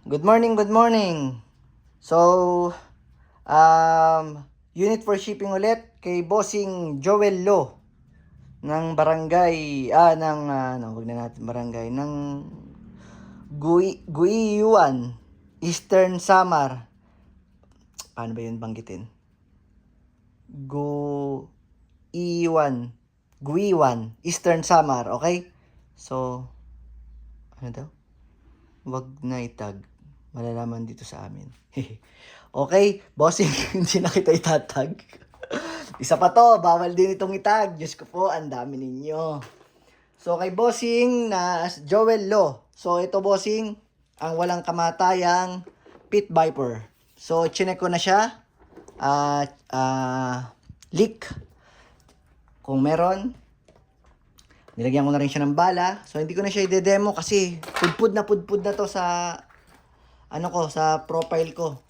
Good morning, good morning. So, unit for shipping ulit kay Bossing Joel Lo ng barangay, wag na natin barangay, ng Guiyuan, Eastern Samar. Paano ba yun banggitin? Guiyuan, Eastern Samar, okay? So, ano daw? Wag na itag. Malalaman dito sa amin. Okay, bossing, hindi na kita itatag. Isa pa to, bawal din itong itag. Diyos ko po, ang dami ninyo. So, kay bossing na Joel Lo. So, ito bossing, ang walang kamatayang pit viper. So, chinek ko na siya. Leak. Kung meron, nilagyan ko na rin siya ng bala. So, hindi ko na siya i-demo kasi pudpud na to sa sa profile ko.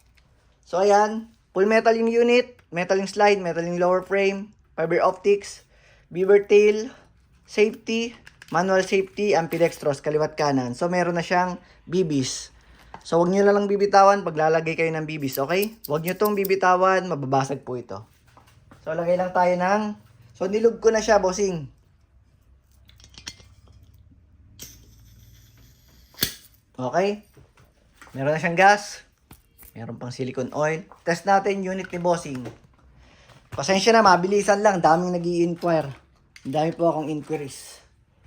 So, ayan. Full metal yung unit, metal yung slide, metal yung lower frame, fiber optics, beaver tail, safety, manual safety, ambidextrous, kaliwat kanan. So, meron na siyang BBs. So, huwag nyo na lang bibitawan pag lalagay kayo ng BBs, okay? Huwag nyo tong bibitawan, mababasag po ito. So, lagay lang tayo ng... So, nilug ko na siya, bossing. Okay? Meron na siyang gas. Meron pang silicone oil. Test natin unit ni bossing. Pasensya na, mabilisan lang. Daming nag-i-inquire. Dami po akong inquiries.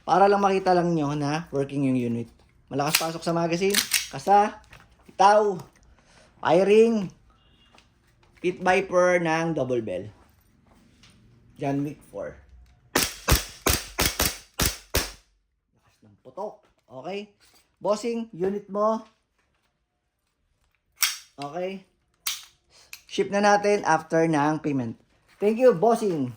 Para lang makita lang nyo na working yung unit. Malakas pasok sa magazine. Kasa, itaw, firing, pit viper ng double bell. John Wick 4. Lakas ng putok. Okay? Bossing, unit mo. Okay? Ship na natin after ng payment. Thank you, bossing.